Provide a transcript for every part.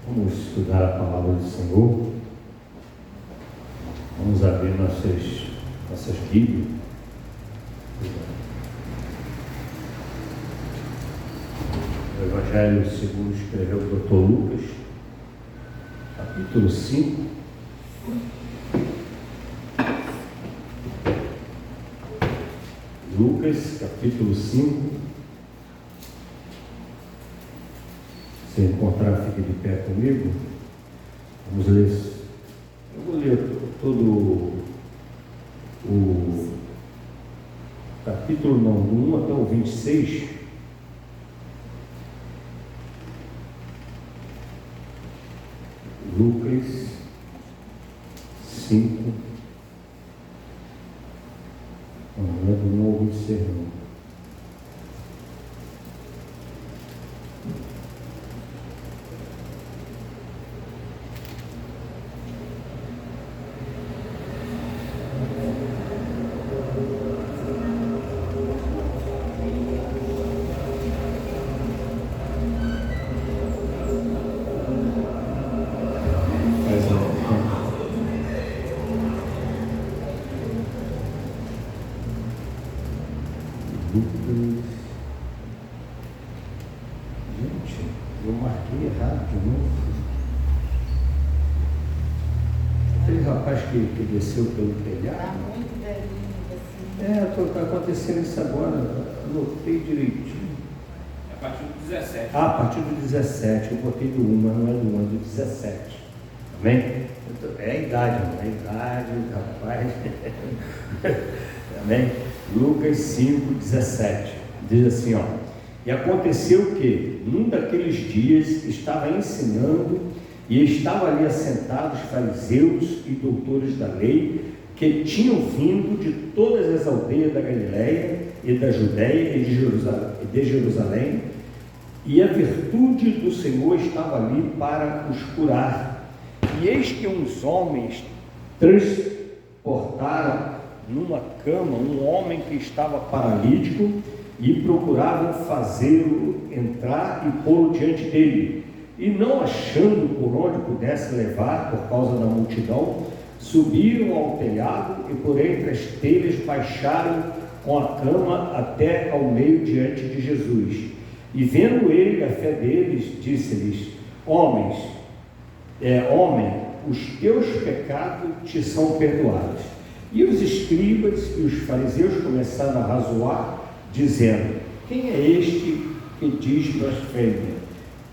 Vamos estudar a palavra do Senhor. Vamos abrir nossas Bíblias. O Evangelho segundo escreveu o Dr. Lucas, capítulo 5. Lucas, capítulo 5. Se encontrar, fique de pé comigo. Vamos ler. Eu vou ler todo o capítulo, não, do 1 até o 26. Lucas 5. Não é do 1 ao 26, não. Gente, eu marquei errado de novo. Aquele rapaz que desceu pelo telhado. Está muito velhinho assim. Está acontecendo isso agora. Anotei direitinho. A partir do 17. A partir do 17. Eu botei do 1, mas não é do 1, é do 17. Amém? É a idade, não é a idade, rapaz. Amém? Lucas 5, 17. Diz assim, ó. E aconteceu que, num daqueles dias, estava ensinando e estavam ali assentados fariseus e doutores da lei, que tinham vindo de todas as aldeias da Galileia e da Judéia e de Jerusalém, e a virtude do Senhor estava ali para os curar. E eis que uns homens transportaram numa cama um homem que estava paralítico e procuravam fazê-lo entrar e pô-lo diante dele. E não achando por onde pudesse levar, por causa da multidão, subiram ao telhado e por entre as telhas baixaram com a cama até ao meio diante de Jesus. E vendo ele a fé deles, disse-lhes: homem, os teus pecados te são perdoados. E os escribas e os fariseus começaram a razoar, dizendo: quem é este que diz blasfêmia?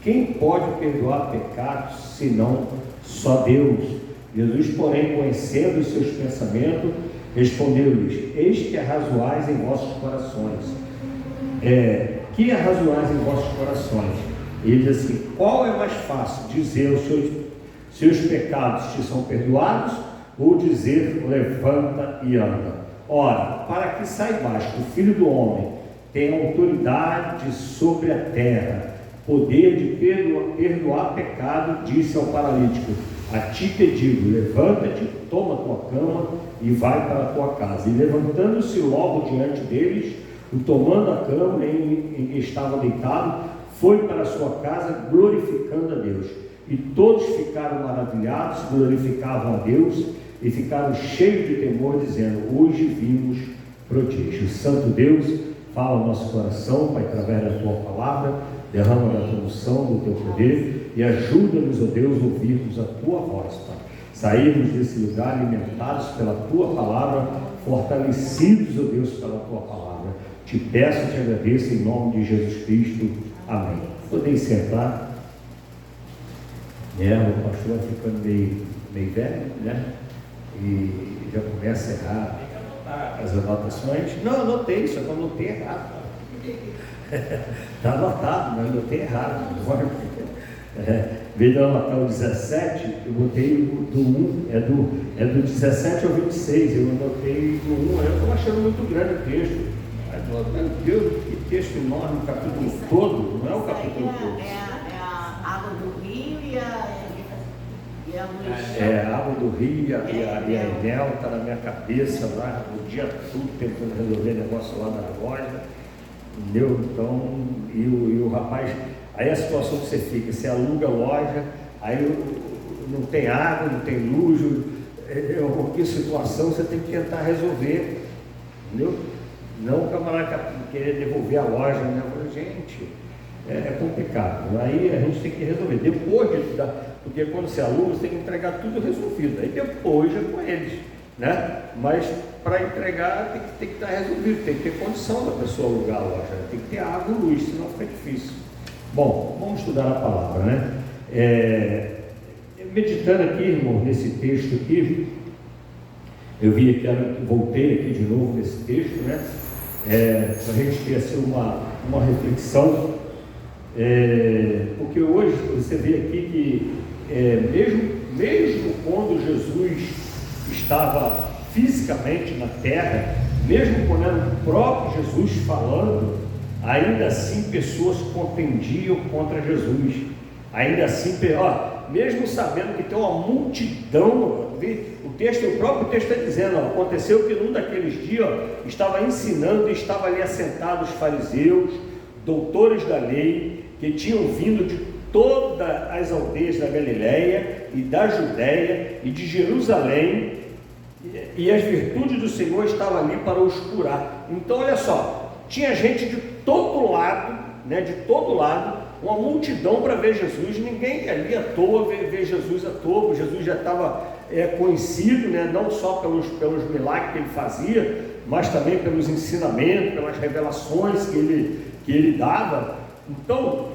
Quem pode perdoar pecados, senão só Deus? Jesus, porém, conhecendo os seus pensamentos, respondeu-lhes: eis que arrazoais em vossos corações. Que arrazoais em vossos corações? Ele diz assim: qual é mais fácil, dizer os seus pecados te são perdoados, ou dizer levanta e anda? Ora, para que saibais que o Filho do Homem tem autoridade sobre a terra, poder de perdoar pecado, disse ao paralítico: a ti te digo, levanta-te, toma tua cama e vai para a tua casa. E levantando-se logo diante deles, e tomando a cama em que estava deitado, foi para a sua casa, glorificando a Deus. E todos ficaram maravilhados, glorificavam a Deus e ficaram cheios de temor, dizendo: hoje vimos prodígio. Santo Deus, fala ao nosso coração, Pai, através da tua palavra, derrama da tua unção, do teu poder, e ajuda-nos, ó Deus, a ouvirmos a tua voz, Pai. Sairmos desse lugar alimentados pela tua palavra, fortalecidos, ó Deus, pela tua palavra. Te peço, te agradeço em nome de Jesus Cristo. Amém. Podem sentar. O pastor vai ficando meio velho, né? E já começa a errar as anotações. Não, anotei, só que eu anotei errado. Está anotado, mas anotei errado. Em vez de eu anotar o 17, eu botei do 1, é do 17 ao 26. Eu anotei do 1, eu estou achando muito grande o texto. Meu Deus, que texto enorme, o capítulo todo, não é o capítulo todo. É a água do rio e a luz. A água do rio e a Enel está na minha cabeça lá, o dia todo tentando resolver negócio lá na loja. Entendeu? Então, e o rapaz, Aí a situação que você fica, você aluga a loja, aí não tem água, não tem luz, que situação você tem que tentar resolver, entendeu? Não o camarada querer devolver a loja, né? Gente, é complicado. Aí a gente tem que resolver. Depois porque quando você aluga, você tem que entregar tudo resolvido. Aí depois é com eles, né? Mas para entregar tem que estar resolvido, tem que ter condição da pessoa alugar a loja, né? Tem que ter água e luz, senão fica difícil. Bom, vamos estudar a palavra, né? Meditando aqui, irmão, nesse texto aqui, eu vi aqui, voltei aqui de novo nesse texto, né? Para a gente ter assim uma reflexão, porque hoje você vê aqui que mesmo quando Jesus estava fisicamente na terra, mesmo quando era o próprio Jesus falando, ainda assim pessoas contendiam contra Jesus, ainda assim, mesmo sabendo que tem uma multidão, o próprio texto está dizendo, aconteceu que num daqueles dias, estava ensinando e estava ali assentados os fariseus, doutores da lei, que tinham vindo de todas as aldeias da Galileia e da Judéia e de Jerusalém, e as virtudes do Senhor estavam ali para os curar. Então olha só, tinha gente de todo lado, né, de todo lado, uma multidão para ver Jesus. Ninguém ali à toa ver Jesus à toa. Jesus já estava conhecido, né, não só pelos milagres que ele fazia, mas também pelos ensinamentos, pelas revelações que ele dava. Então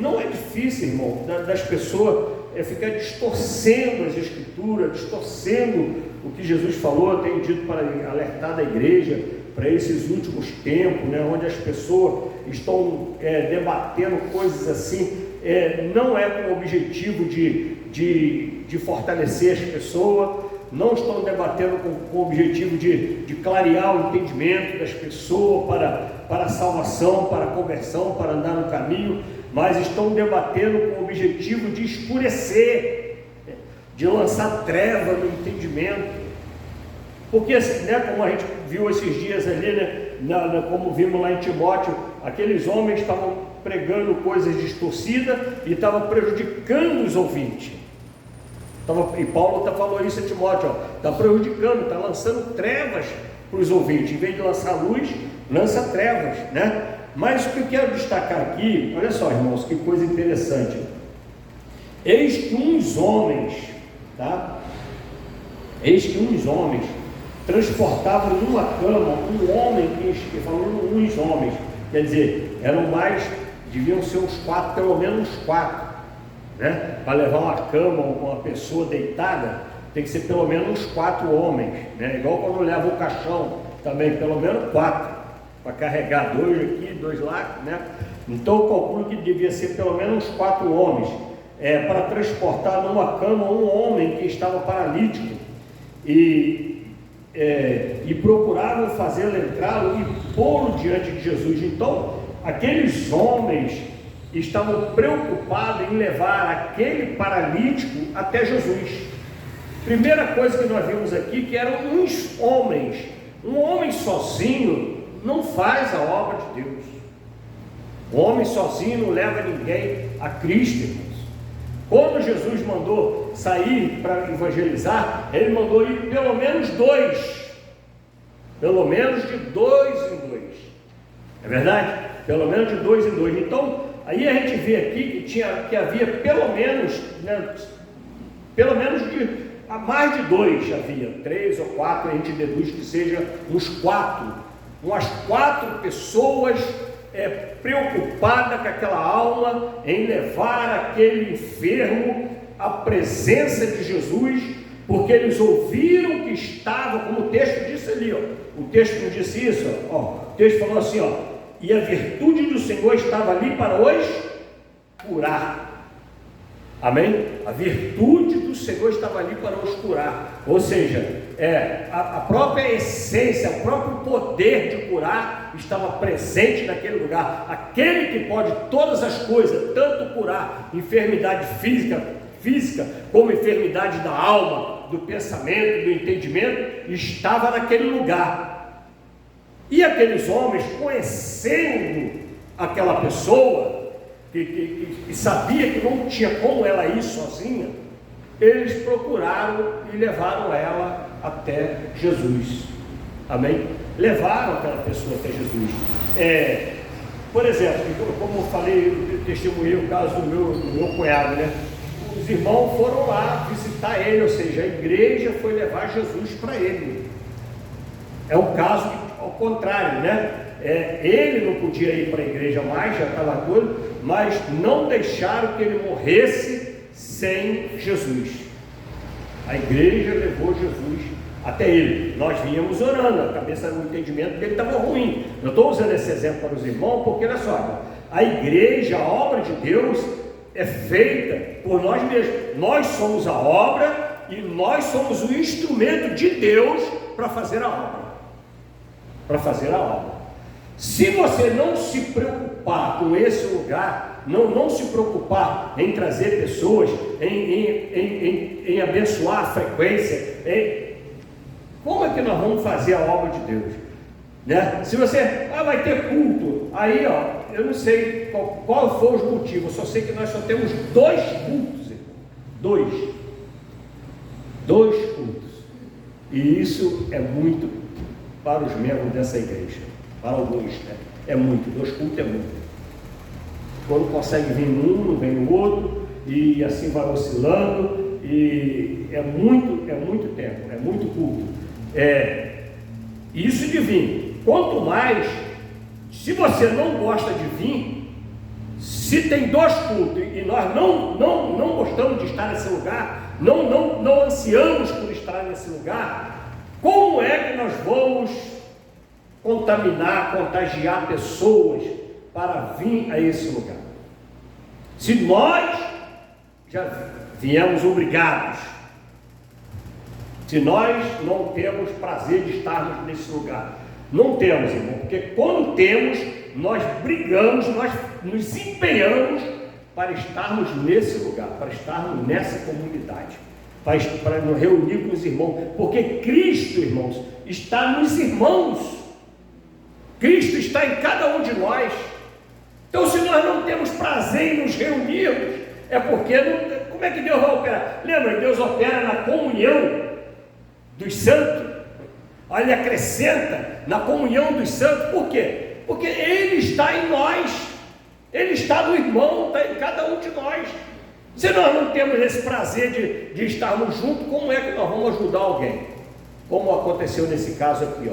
não é difícil, irmão, das pessoas ficar distorcendo as escrituras, distorcendo o que Jesus falou. Eu tenho dito para alertar da igreja para esses últimos tempos, né, onde as pessoas estão debatendo coisas assim, não é com o objetivo de fortalecer as pessoas, não estão debatendo com o objetivo de clarear o entendimento das pessoas para a salvação, para a conversão, para andar no caminho, mas estão debatendo com o objetivo de escurecer, de lançar treva no entendimento. Porque, né, como a gente viu esses dias ali, né, como vimos lá em Timóteo, aqueles homens estavam pregando coisas distorcidas e estavam prejudicando os ouvintes. E Paulo falou isso a Timóteo, está prejudicando, está lançando trevas para os ouvintes. Em vez de lançar luz, lança trevas, né? Mas o que eu quero destacar aqui, olha só, irmãos, que coisa interessante. Eis que uns homens, tá? Eis que uns homens transportavam numa cama um homem, que falou uns homens, quer dizer, deviam ser uns 4, pelo menos 4, né? Para levar uma cama, uma pessoa deitada, tem que ser pelo menos 4 homens, né? Igual quando leva o caixão, também, pelo menos 4, para carregar 2 aqui, 2 lá, né? Então eu calculo que devia ser pelo menos 4 homens, para transportar numa cama um homem que estava paralítico, e procuravam fazê-lo entrá-lo e pô-lo diante de Jesus. Então aqueles homens estavam preocupados em levar aquele paralítico até Jesus. Primeira coisa que nós vimos aqui, que eram uns homens. Um homem sozinho não faz a obra de Deus. O homem sozinho não leva ninguém a Cristo, irmãos. Quando Jesus mandou sair para evangelizar, ele mandou ir pelo menos 2, pelo menos de 2 em 2, é verdade? Pelo menos de 2 em 2. Então aí a gente vê aqui que havia pelo menos, né, mais de 2 havia, 3 ou 4, a gente deduz que seja uns 4, umas 4 pessoas preocupada com aquela alma, em levar aquele enfermo à presença de Jesus, porque eles ouviram que estava, como o texto disse ali, o texto não disse isso, o texto falou assim, e a virtude do Senhor estava ali para os curar. Amém? A virtude do Senhor estava ali para os curar, ou seja, a própria essência, o próprio poder de curar estava presente naquele lugar. Aquele que pode todas as coisas, tanto curar enfermidade física como enfermidade da alma, do pensamento, do entendimento, estava naquele lugar. E aqueles homens, conhecendo aquela pessoa, que sabia que não tinha como ela ir sozinha, eles procuraram e levaram ela até Jesus. Amém? Levaram aquela pessoa até Jesus. Por exemplo, como eu falei, eu testemunhei o caso do meu cunhado, né? Os irmãos foram lá visitar ele, ou seja, a igreja foi levar Jesus para ele. É um caso ao contrário, né? Ele não podia ir para a igreja mais, já estava doido, mas não deixaram que ele morresse sem Jesus. A igreja levou Jesus até ele. Nós vínhamos orando, a cabeça no entendimento dele estava ruim. Eu estou usando esse exemplo para os irmãos, porque olha só, a igreja, a obra de Deus é feita por nós mesmos. Nós somos a obra e nós somos o instrumento de Deus para fazer a obra. Para fazer a obra. Se você não se preocupar com esse lugar, não se preocupar em trazer pessoas, em abençoar a frequência, como é que nós vamos fazer a obra de Deus? Né? Se você vai ter culto, aí eu não sei qual foi os motivos, eu só sei que nós só temos 2 cultos, irmão. Dois cultos, e isso é muito para os membros dessa igreja, para alguns, né? É muito, 2 cultos é muito. Quando consegue vir num, não vem no outro, e assim vai oscilando, e é muito tempo, é muito culto. Isso de vir, quanto mais, se você não gosta de vir, se tem 2 cultos e nós não gostamos de estar nesse lugar, não ansiamos por estar nesse lugar, como é que nós vamos contagiar pessoas para vir a esse lugar? Se nós já viemos obrigados, se nós não temos prazer de estarmos nesse lugar, não temos, irmão, porque quando temos, nós brigamos, nós nos empenhamos para estarmos nesse lugar, para estarmos nessa comunidade, para nos reunir com os irmãos, porque Cristo, irmãos, está nos irmãos, Cristo está em cada um de nós. Então, se nós não temos prazer em nos reunirmos, é porque, como é que Deus vai operar? Lembra, Deus opera na comunhão dos santos. Olha, Ele acrescenta na comunhão dos santos. Por quê? Porque Ele está em nós, Ele está no irmão, está em cada um de nós. Se nós não temos esse prazer de estarmos juntos, como é que nós vamos ajudar alguém? Como aconteceu nesse caso aqui,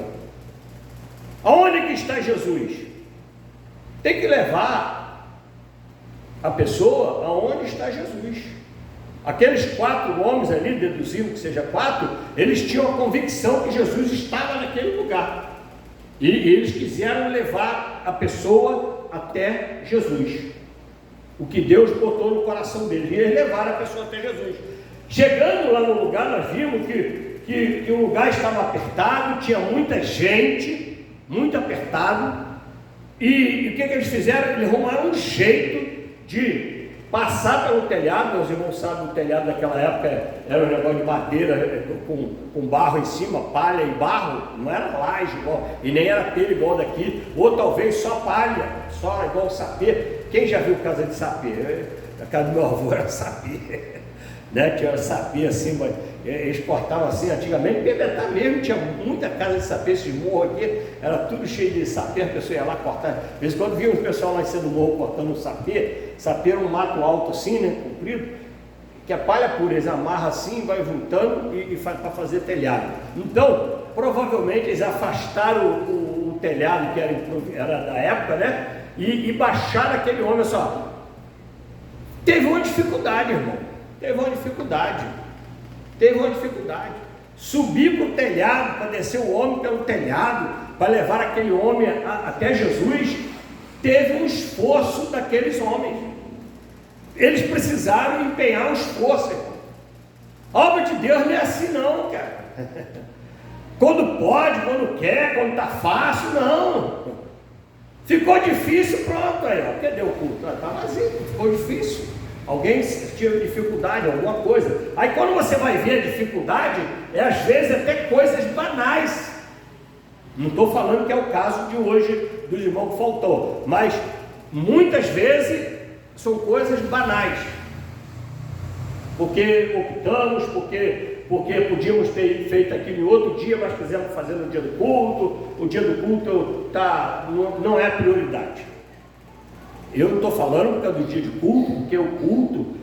Aonde que está Jesus? Tem que levar a pessoa aonde está Jesus. Aqueles 4 homens ali, deduzindo que seja 4, eles tinham a convicção que Jesus estava naquele lugar. E eles quiseram levar a pessoa até Jesus. O que Deus botou no coração deles. E eles levaram a pessoa até Jesus. Chegando lá no lugar, nós vimos que o lugar estava apertado, tinha muita gente, muito apertado. E o que eles fizeram? Eles arrumaram um jeito de passar pelo telhado. Meus irmãos sabem, o telhado naquela época era um negócio de madeira com barro em cima, palha e barro, não era laje igual, e nem era telha igual daqui, ou talvez só palha, só igual sapê. Quem já viu casa de sapê? A casa do meu avô era sapê, né? Tinha sapê assim, mas eles cortavam assim antigamente, Piabetá mesmo tinha muita casa de sapê. Esse morro aqui era tudo cheio de sapê, a pessoa ia lá cortar. De vez em quando via o pessoal lá em cima do morro cortando um sapê. Sapê era um mato alto assim, né, comprido, que a palha pura, eles amarram assim, vai juntando e faz para fazer telhado. Então, provavelmente eles afastaram o telhado que era da época, né, e baixaram aquele homem. Só teve uma dificuldade, irmão, teve uma dificuldade. Subir para o telhado, para descer o homem pelo telhado, para levar aquele homem até Jesus, teve um esforço daqueles homens. Eles precisaram empenhar um esforço, irmão. A obra de Deus não é assim não, cara. Quando pode, quando quer, quando está fácil, não. Ficou difícil, pronto, aí, cadê o culto? Está vazio, ficou difícil. Alguém tinha dificuldade, alguma coisa. Aí quando você vai ver a dificuldade, às vezes até coisas banais. Não estou falando que é o caso de hoje, do irmão que faltou, mas muitas vezes são coisas banais. Porque optamos, porque podíamos ter feito aquilo em outro dia, mas quisemos fazer no dia do culto. O dia do culto não é a prioridade. Eu não estou falando por causa do dia de culto, porque o culto,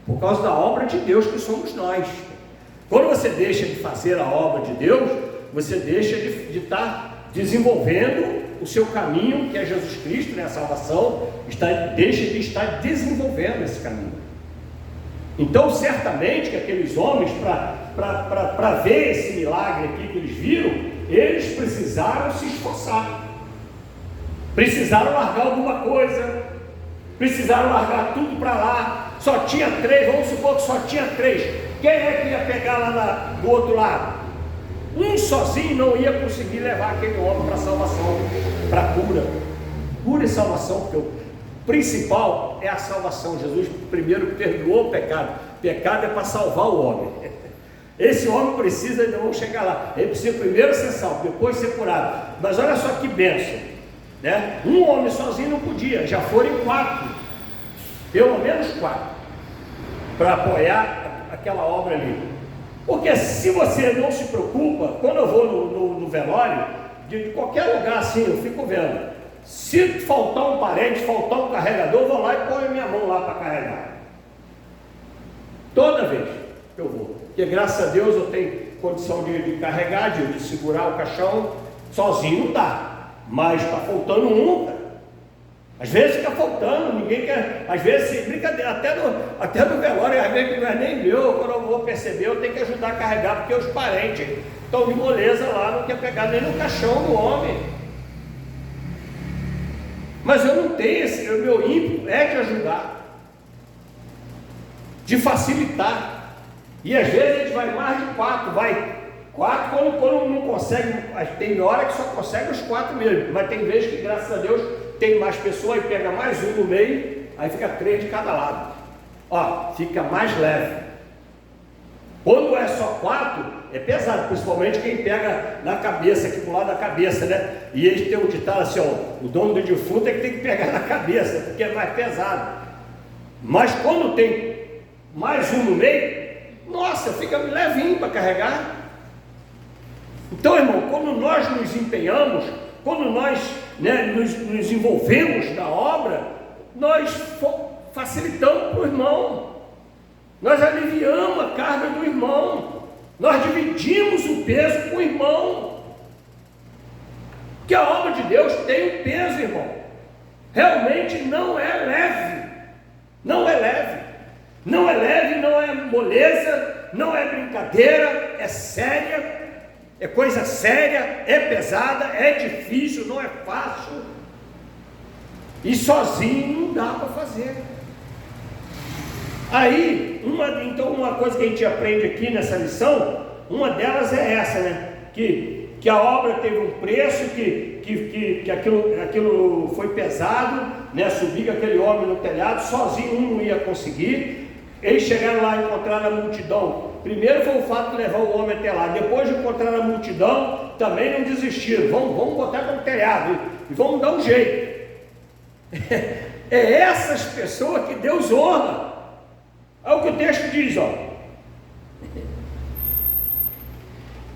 por causa da obra de Deus que somos nós. Quando você deixa de fazer a obra de Deus, você deixa de estar desenvolvendo o seu caminho, que é Jesus Cristo, né? A salvação, deixa de estar desenvolvendo esse caminho. Então, certamente que aqueles homens, para ver esse milagre aqui que eles viram, eles precisaram se esforçar, precisaram largar alguma coisa, precisaram largar tudo para lá. Só tinha 3, vamos supor que só tinha 3. Quem é que ia pegar lá do outro lado? Um sozinho não ia conseguir levar aquele homem para a salvação, para a cura e salvação, porque o principal é a salvação. Jesus primeiro perdoou o pecado. Pecado é para salvar o homem. Esse homem precisa, ainda vamos chegar lá, ele precisa primeiro ser salvo, depois ser curado. Mas olha só que bênção, né? Um homem sozinho não podia, já foram 4, pelo menos 4, para apoiar aquela obra ali. Porque se você não se preocupa, quando eu vou no velório, de qualquer lugar assim, eu fico vendo, se faltar um parente, faltar um carregador, eu vou lá e ponho a minha mão lá para carregar. Toda vez que eu vou, porque graças a Deus eu tenho condição de carregar, de segurar o caixão, sozinho não dá, mas está faltando um, cara. Às vezes fica faltando, ninguém quer, às vezes, brincadeira, até no velório, às vezes não é nem meu, quando eu vou perceber, eu tenho que ajudar a carregar, porque os parentes estão de moleza lá, não quer pegar nem no caixão do homem. Mas eu não tenho o meu ímpeto é de ajudar, de facilitar. E às vezes a gente vai mais de 4, quando não consegue, tem hora que só consegue os 4 mesmo, mas tem vezes que, graças a Deus, tem mais pessoas e pega mais um no meio, aí fica 3 de cada lado. Ó, fica mais leve. Quando é só 4, é pesado, principalmente quem pega na cabeça, aqui do lado da cabeça, né? E eles têm um ditado assim, ó, o dono do defunto é que tem que pegar na cabeça, porque é mais pesado. Mas quando tem mais um no meio, nossa, fica levinho para carregar. Então, irmão, quando nós nos empenhamos, quando nós, né, nos envolvemos na obra, nós facilitamos para o irmão, nós aliviamos a carga do irmão, nós dividimos o peso com o irmão, que a obra de Deus tem um peso, irmão, realmente não é leve, não é leve, não é leve, não é moleza, não é brincadeira, é séria, é coisa séria, é pesada, é difícil, não é fácil, e sozinho não dá para fazer. Aí, então uma coisa que a gente aprende aqui nessa lição, uma delas é essa, né? Que a obra teve um preço, que aquilo foi pesado, né? Subir aquele homem no telhado, sozinho um não ia conseguir. Eles chegaram lá e encontraram a multidão. Primeiro foi o fato de levar o homem até lá, depois de encontrar a multidão, também não desistiram, vamos botar para o telhado e vamos dar um jeito. É essas pessoas que Deus honra. É o que o texto diz,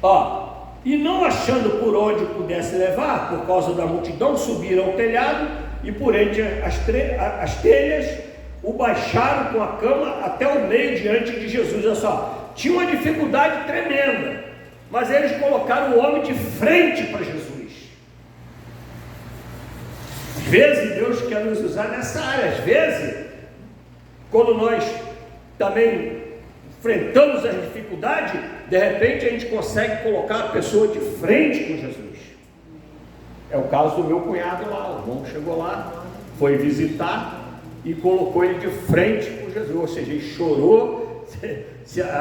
ó, e não achando por onde pudesse levar, por causa da multidão, subiram ao telhado e por entre as telhas o baixaram com a cama até o meio diante de Jesus. Olha só, tinha uma dificuldade tremenda, mas eles colocaram o homem de frente para Jesus. Às vezes Deus quer nos usar nessa área, às vezes, quando nós também enfrentamos as dificuldades, de repente a gente consegue colocar a pessoa de frente com Jesus. É o caso do meu cunhado lá, o irmão chegou lá, foi visitar e colocou ele de frente com Jesus, ou seja, ele chorou,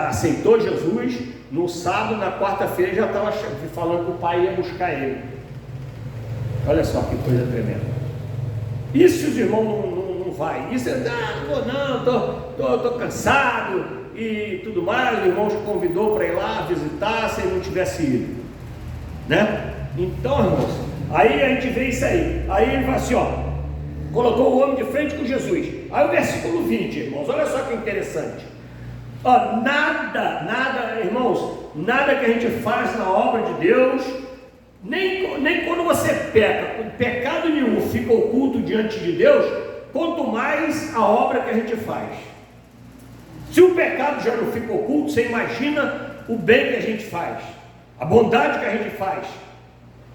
aceitou Jesus, no sábado, na quarta-feira já estava falando que o pai ia buscar ele. Olha só que coisa tremenda. E se os irmãos não vai? Isso é, estou cansado e tudo mais, o irmão convidou para ir lá visitar, se ele não tivesse ido, né? Então, irmãos, aí a gente vê isso aí ele vai assim, ó, colocou o homem de frente com Jesus, Aí o versículo 20, irmãos, olha só que interessante. Ó, nada, irmãos, nada que a gente faz na obra de Deus, nem quando você peca, pecado nenhum fica oculto diante de Deus, quanto mais a obra que a gente faz. Se o pecado já não fica oculto, você imagina o bem que a gente faz, a bondade que a gente faz,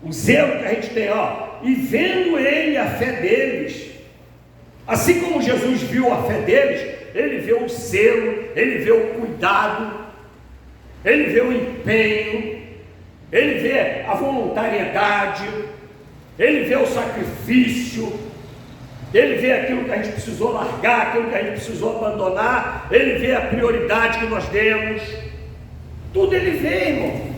o zelo que a gente tem, e vendo ele a fé deles, assim como Jesus viu a fé deles, ele vê o zelo, ele vê o cuidado, ele vê o empenho, ele vê a voluntariedade, ele vê o sacrifício, ele vê aquilo que a gente precisou largar, aquilo que a gente precisou abandonar, ele vê a prioridade que nós demos, tudo ele vê, irmão.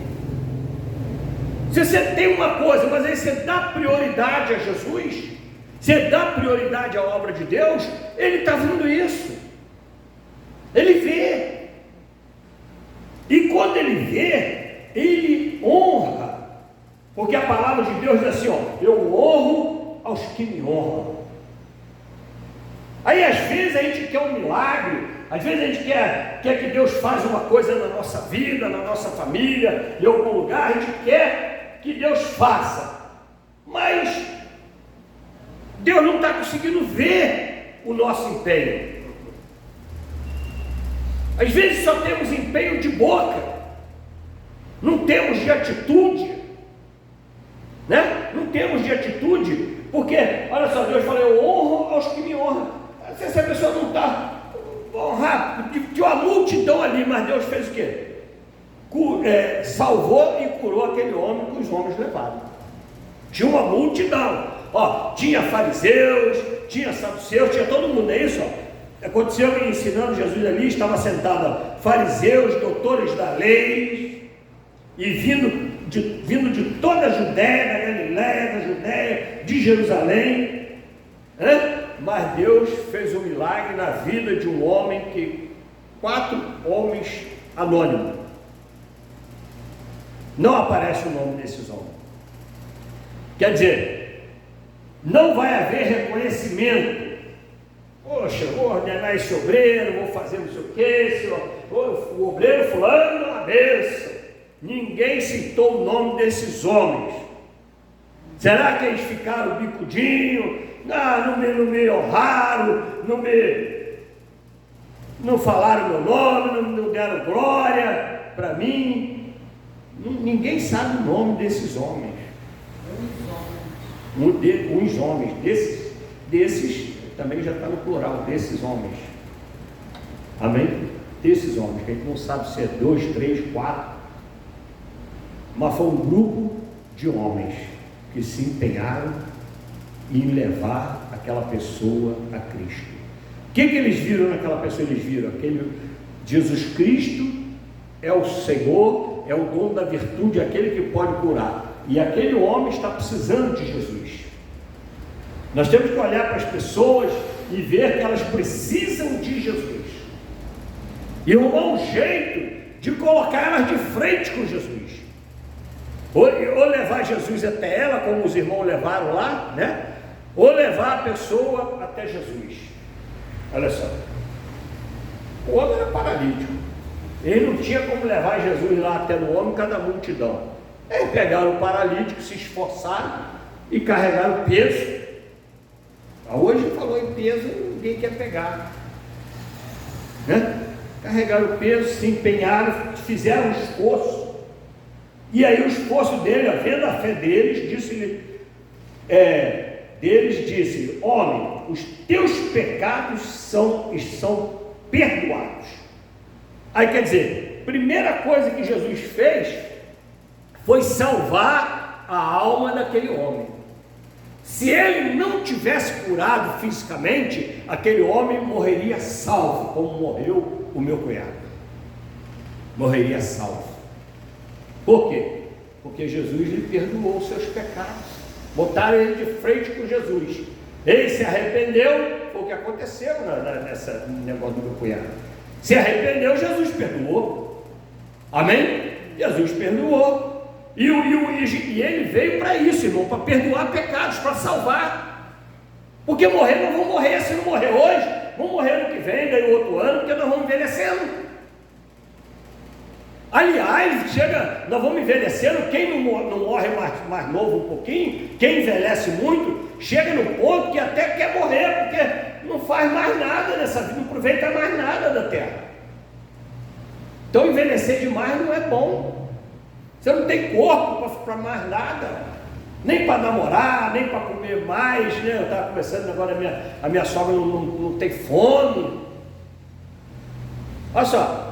Se você tem uma coisa, mas aí você dá prioridade a Jesus, você dá prioridade à obra de Deus, ele está vendo isso, ele vê, e quando ele vê, ele honra, porque a palavra de Deus diz assim, eu honro aos que me honram. Aí às vezes a gente quer um milagre, às vezes a gente quer que Deus faça uma coisa na nossa vida, na nossa família, em algum lugar, a gente quer que Deus faça, mas Deus não está conseguindo ver o nosso empenho. Às vezes só temos empenho de boca, não temos de atitude, né? Não temos de atitude, porque, olha só, Deus fala, eu honro aos que me honram. Se essa pessoa não está honrada, tinha uma multidão ali, mas Deus fez o quê? Salvou e curou aquele homem que os homens levaram. Tinha uma multidão, tinha fariseus, tinha saduceus, tinha todo mundo, é isso, Aconteceu ensinando Jesus ali, estava sentado fariseus, doutores da lei, e vindo de toda a Judéia, da Galiléia, da Judéia, de Jerusalém, mas Deus fez um milagre na vida de um homem 4 homens anônimos, não aparece o nome desses homens, quer dizer, não vai haver reconhecimento. Poxa, vou ordenar esse obreiro, vou fazer não sei o que, o obreiro fulano é uma bênção. Ninguém citou o nome desses homens. Será que eles ficaram bicudinho? Não me honraram, não falaram meu nome, não deram glória para mim. Ninguém sabe o nome desses homens. Uns homens, desses também já está no plural, desses homens, amém? Desses homens, que a gente não sabe se é 2, 3, 4, mas foi um grupo de homens que se empenharam em levar aquela pessoa a Cristo. O que eles viram naquela pessoa? Eles viram aquele Jesus Cristo é o Senhor, é o dono da virtude, aquele que pode curar, e aquele homem está precisando de Jesus. Nós temos que olhar para as pessoas e ver que elas precisam de Jesus e arrumar um jeito de colocar elas de frente com Jesus, ou levar Jesus até ela, como os irmãos levaram lá, né? Ou levar a pessoa até Jesus. Olha só, o homem era paralítico, ele não tinha como levar Jesus lá até no homem, por causa da multidão. Eles pegaram o paralítico, se esforçaram e carregaram o peso. Hoje falou em peso, ninguém quer pegar, né? Carregaram o peso, se empenharam, fizeram um esforço, e aí o esforço dele, vendo a fé deles, disse: homem, os teus pecados são perdoados. Aí quer dizer, primeira coisa que Jesus fez foi salvar a alma daquele homem. Se ele não tivesse curado fisicamente, aquele homem morreria salvo, como morreu o meu cunhado. Morreria salvo. Por quê? Porque Jesus lhe perdoou os seus pecados. Botaram ele de frente com Jesus. Ele se arrependeu, foi o que aconteceu nesse negócio do meu cunhado. Se arrependeu, Jesus perdoou. Amém? Jesus perdoou. E ele veio para isso, irmão, para perdoar pecados, para salvar. Porque morrer, não vão morrer. Se não morrer hoje, vamos morrer ano que vem, daí o outro ano, porque nós vamos envelhecendo. Aliás, nós vamos envelhecendo, quem não morre mais novo um pouquinho, quem envelhece muito, chega no ponto que até quer morrer, porque não faz mais nada nessa vida, não aproveita mais nada da terra. Então envelhecer demais não é bom. Você não tem corpo para mais nada, nem para namorar, nem para comer mais, né? Eu estava conversando agora, a minha sogra não tem fome. Olha só.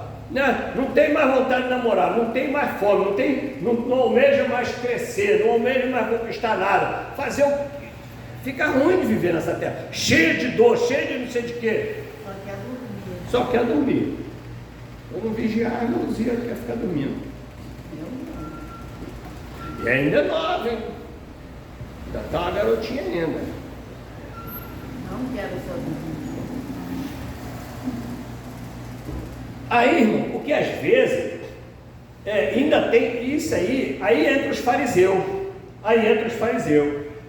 Não tem mais vontade de namorar, não tem mais fome, não almeja mais crescer, não almeja mais conquistar nada. Fica ruim de viver nessa terra, cheio de dor, cheio de não sei de quê. Só quer dormir. Eu não vigiar, não dizia que quer ficar dormindo. E ainda é nova, hein? Ainda está uma garotinha ainda. Não quero saber. Aí, irmão, porque às vezes ainda tem isso aí entra os fariseus.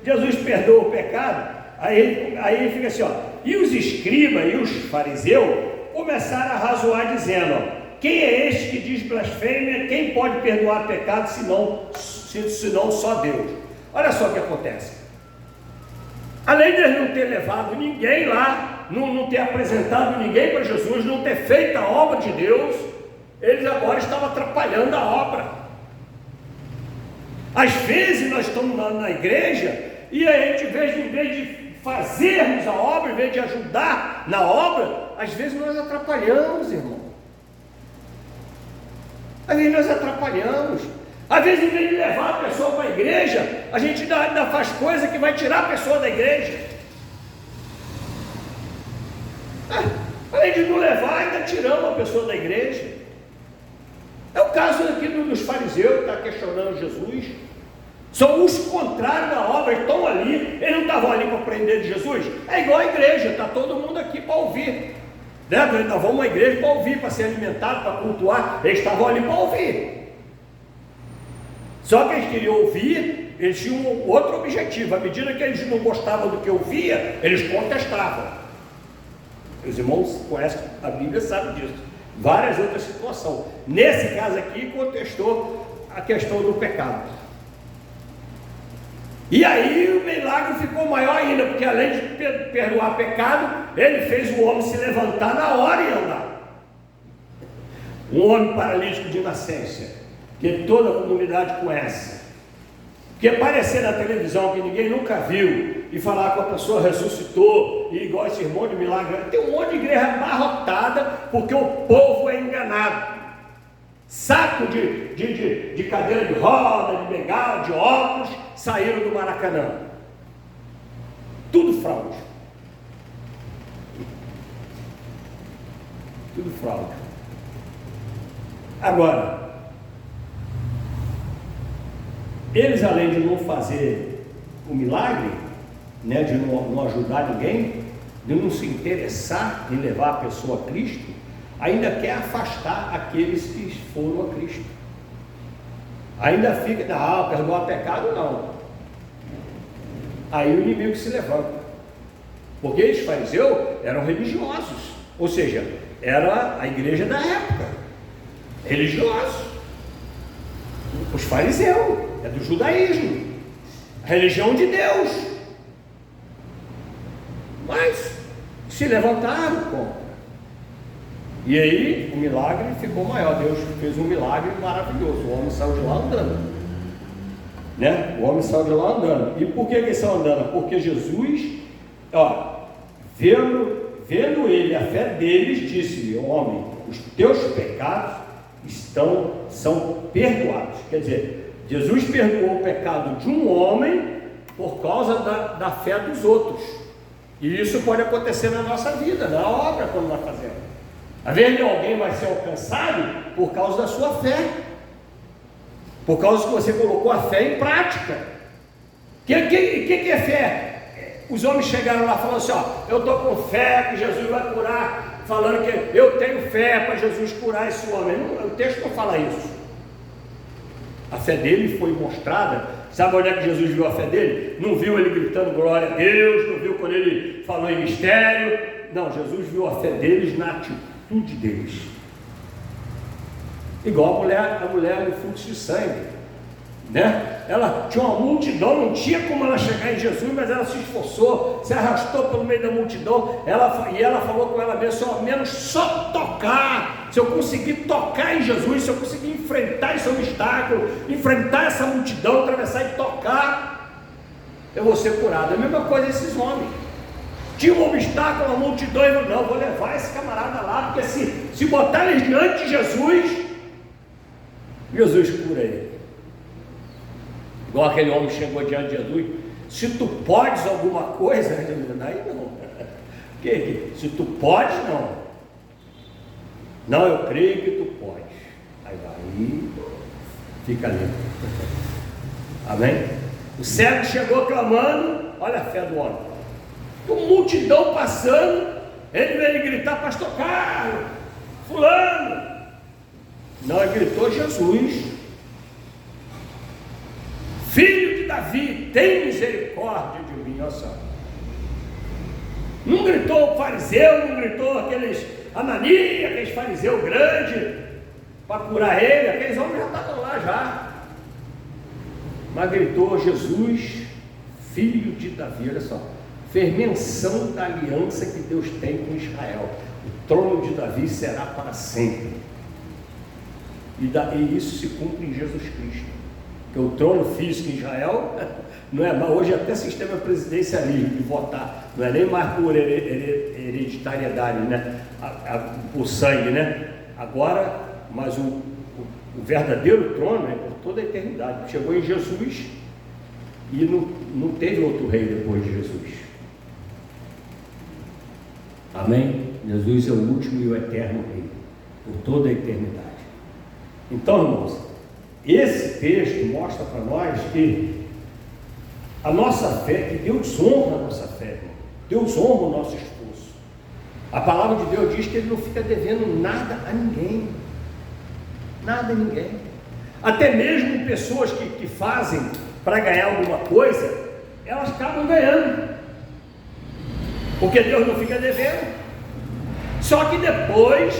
Jesus perdoa o pecado, aí fica assim, ó. E os escribas e os fariseus começaram a razoar dizendo, ó, quem é este que diz blasfêmia? Quem pode perdoar pecado senão só Deus? Olha só o que acontece. Além de eles não ter levado ninguém lá, não ter apresentado ninguém para Jesus, não ter feito a obra de Deus, eles agora estavam atrapalhando a obra. Às vezes nós estamos na igreja e a gente, em vez de fazermos a obra, em vez de ajudar na obra, às vezes nós atrapalhamos, irmão. Às vezes nós atrapalhamos. Às vezes, em vez de levar a pessoa para a igreja, a gente ainda faz coisa que vai tirar a pessoa da igreja. Além de não levar, ainda tiramos a pessoa da igreja. É o caso aqui dos fariseus que está questionando Jesus. São os contrários da obra, estão ali. Eles não estavam ali para aprender de Jesus. É igual a igreja, está todo mundo aqui para ouvir. Né? Nós vamos à igreja para ouvir, para ser alimentado, para cultuar. Eles estavam ali para ouvir. Só que eles queriam ouvir, eles tinham outro objetivo. À medida que eles não gostavam do que ouvia, eles contestavam. Os irmãos conhecem a Bíblia, sabem disso. Várias outras situações. Nesse caso aqui, contestou a questão do pecado. E aí o milagre ficou maior ainda, porque além de perdoar pecado, ele fez o homem se levantar na hora e andar. Um homem paralítico de nascença, que toda a comunidade conhece, que aparecer na televisão que ninguém nunca viu e falar que a pessoa ressuscitou, e igual esse irmão de milagre, tem um monte de igreja abarrotada porque o povo é enganado. Saco de cadeira de roda, de bengala, de óculos, saíram do Maracanã. Tudo fraude. Tudo fraude. Agora, eles, além de não fazer o milagre, né, de não ajudar ninguém, de não se interessar em levar a pessoa a Cristo, ainda quer afastar aqueles que foram a Cristo. Ainda fica, perdoar pecado não. Aí o inimigo se levanta. Porque os fariseus eram religiosos, ou seja, era a igreja da época, religiosos. Os fariseus, é do judaísmo, a religião de Deus. Mas se levantaram contra. E aí o milagre ficou maior. Deus fez um milagre maravilhoso. O homem saiu de lá andando, né? O homem saiu de lá andando. E por que eles saiu andando? Porque Jesus, vendo ele, a fé deles, disse-lhe: homem, os teus pecados são perdoados. Quer dizer, Jesus perdoou o pecado de um homem por causa da fé dos outros. E isso pode acontecer na nossa vida, na obra, quando nós fazemos. Às vezes alguém vai ser alcançado por causa da sua fé, por causa que você colocou a fé em prática. O que é fé? Os homens chegaram lá falando assim: eu estou com fé que Jesus vai curar, falando que eu tenho fé para Jesus curar esse homem. O texto não fala isso. A fé dele foi mostrada. Sabe onde é que Jesus viu a fé dele? Não viu ele gritando glória a Deus, não viu quando ele falou em mistério. Jesus viu a fé deles na atitude deles. Igual a mulher do fluxo de sangue, né? Ela tinha uma multidão, não tinha como ela chegar em Jesus, mas ela se esforçou, se arrastou pelo meio da multidão, e ela falou com ela mesma: se ao menos só tocar, se eu conseguir tocar em Jesus, se eu conseguir enfrentar esse obstáculo, enfrentar essa multidão, atravessar e tocar, eu vou ser curado. É a mesma coisa esses homens. Tinha um obstáculo, uma multidão, e não, vou levar esse camarada lá, porque se botar eles diante de Jesus, Jesus cura ele. Igual aquele homem chegou diante de Jesus: se tu podes alguma coisa, aí não. Se tu podes, não. Não, eu creio que tu podes. Aí fica limpo. Amém? O cego chegou clamando, olha a fé do homem. Uma multidão passando, ele veio gritar: pastor Carlos, fulano. Não, ele gritou: Jesus, filho de Davi, tem misericórdia de mim. Olha só. Não gritou o fariseu, não gritou aqueles Ananias, aqueles fariseus grandes, para curar ele. Aqueles homens já estavam lá já. Mas gritou: Jesus, filho de Davi. Olha só, fez menção da aliança que Deus tem com Israel. O trono de Davi será para sempre. E isso se cumpre em Jesus Cristo. Porque o trono físico em Israel não é mais, hoje até sistema presidencialismo de votar, não é nem mais por hereditariedade, né? Por sangue, né? Agora, mas o verdadeiro trono é por toda a eternidade. Chegou em Jesus e não teve outro rei depois de Jesus. Amém? Jesus é o último e o eterno rei, por toda a eternidade. Então, irmãos, esse texto mostra para nós que a nossa fé, que Deus honra a nossa fé, irmão. Deus honra o nosso esforço. A palavra de Deus diz que Ele não fica devendo nada a ninguém. Nada a ninguém. Até mesmo pessoas que fazem para ganhar alguma coisa, elas acabam ganhando. Porque Deus não fica devendo. Só que depois,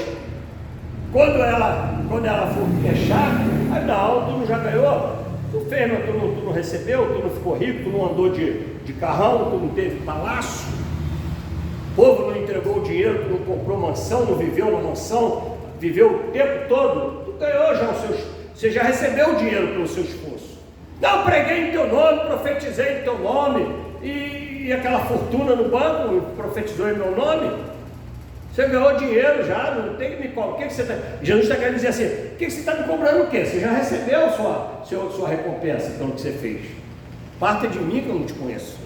quando ela for fechar, aí não, tu já ganhou, tu fez, mas tu não recebeu, tu não ficou rico, tu não andou de carrão, tu não teve palácio, o povo não entregou o dinheiro, tu não comprou mansão, não viveu na mansão, viveu o tempo todo, tu ganhou já você já recebeu o dinheiro pelo seu esforço. Não, preguei em teu nome, profetizei em teu nome, e aquela fortuna no banco profetizou em meu nome. Você ganhou dinheiro já, não tem que me cobrar. O que você está... Jesus está querendo dizer assim: o que você está me cobrando o quê? Você já recebeu sua recompensa pelo que você fez. Parta de mim que eu não te conheço.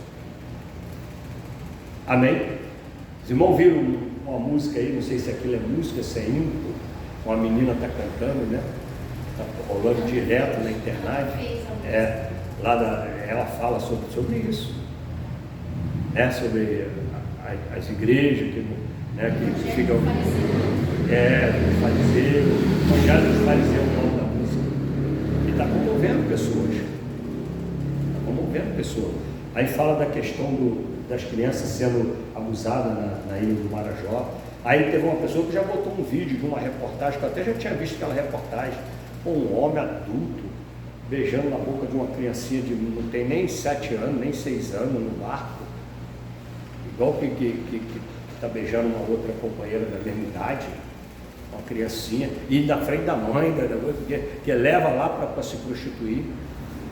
Amém? Os irmãos viram uma música aí, não sei se aquilo é música, se é hino, uma menina está cantando, né? Está rolando direto na internet. Ela fala sobre isso, né? Sobre as igrejas que ficam os fariseus, o evangelho dos fariseus, o nome da música, e está comovendo pessoas. Aí fala da questão das crianças sendo abusadas na ilha do Marajó. Aí teve uma pessoa que já botou um vídeo de uma reportagem, que eu até já tinha visto aquela reportagem, com um homem adulto beijando na boca de uma criancinha de não tem nem 7 anos, nem 6 anos, no barco, igual que está beijando uma outra companheira da mesma idade, uma criancinha, e na frente da mãe, que leva lá para se prostituir,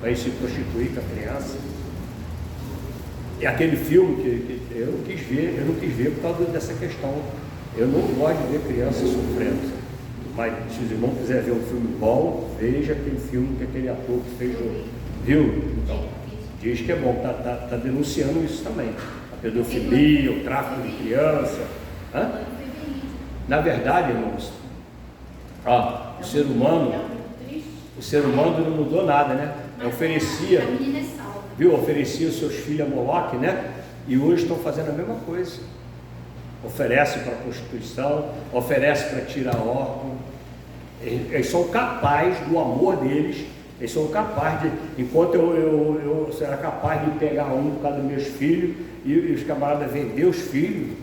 para ir se prostituir com a criança. E aquele filme que eu não quis ver por causa dessa questão. Eu não gosto de ver crianças sofrendo. Mas se os irmãos quiserem ver um filme bom, veja aquele filme que aquele ator que fez, viu? Então, diz que é bom, está denunciando isso também. Pedofilia, o tráfico de criança. Na verdade, irmãos, o ser humano não mudou nada, né? Oferecia seus filhos a Moloque, né? E hoje estão fazendo a mesma coisa. Oferece para prostituição, oferece para tirar órgão. Eles são capazes do amor deles. Eles são capazes de, enquanto eu era capaz de pegar um por causa dos meus filhos, e os camaradas vender os filhos,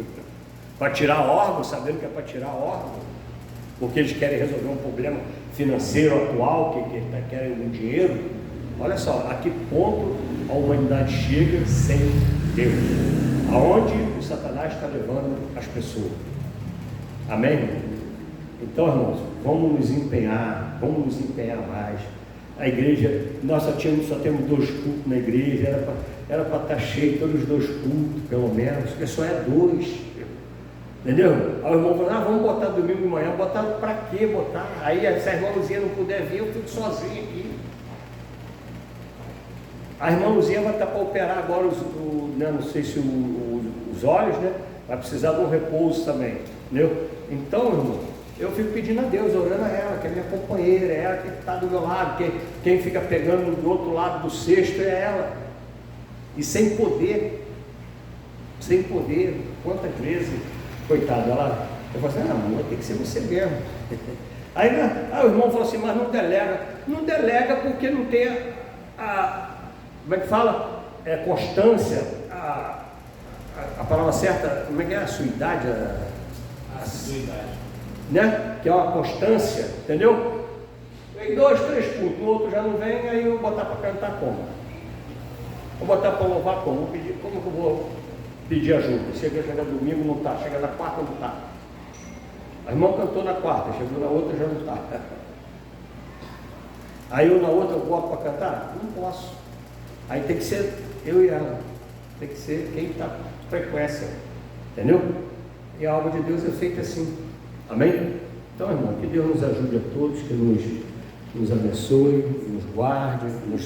para tirar órgão, sabendo que é para tirar órgão, porque eles querem resolver um problema financeiro atual, que querem um dinheiro. Olha só, a que ponto a humanidade chega sem Deus? Aonde o Satanás está levando as pessoas? Amém? Então, irmãos, vamos nos empenhar mais. A igreja, nós só temos 2 cultos na igreja, era para estar cheio todos os 2 cultos, pelo menos, porque só é 2. Entendeu? Aí o irmão falou, vamos botar domingo de manhã. Botar para quê botar? Aí se a irmã Luzia não puder vir, eu fico sozinho aqui. A irmã Luzia vai estar para operar agora, não sei se os olhos, né? Vai precisar de um repouso também. Entendeu? Então, irmão, eu fico pedindo a Deus, orando a ela, que é minha companheira, é ela que está do meu lado, quem fica pegando do outro lado do cesto é ela. E sem poder, quantas vezes, coitada, eu falei assim, amor, tem que ser você mesmo. Aí o irmão falou assim, mas não delega porque não tem como é que fala? Constância, a palavra certa, como é que é? A suidade, Assiduidade. né? Que é uma constância, entendeu? Tem 2, 3 cultos, o outro já não vem, aí eu vou botar para cantar como? Vou botar para louvar como? Como que eu vou pedir ajuda? Chega domingo, não está, chega na quarta, não está. A irmã cantou na quarta, chegou na outra, já não está. Aí eu na outra eu boto para cantar? Não posso. Aí tem que ser eu e ela, tem que ser quem está com frequência, entendeu? E a obra de Deus é feita assim, amém? Então, irmão, que Deus nos ajude a todos, que nos abençoe, nos guarde, nos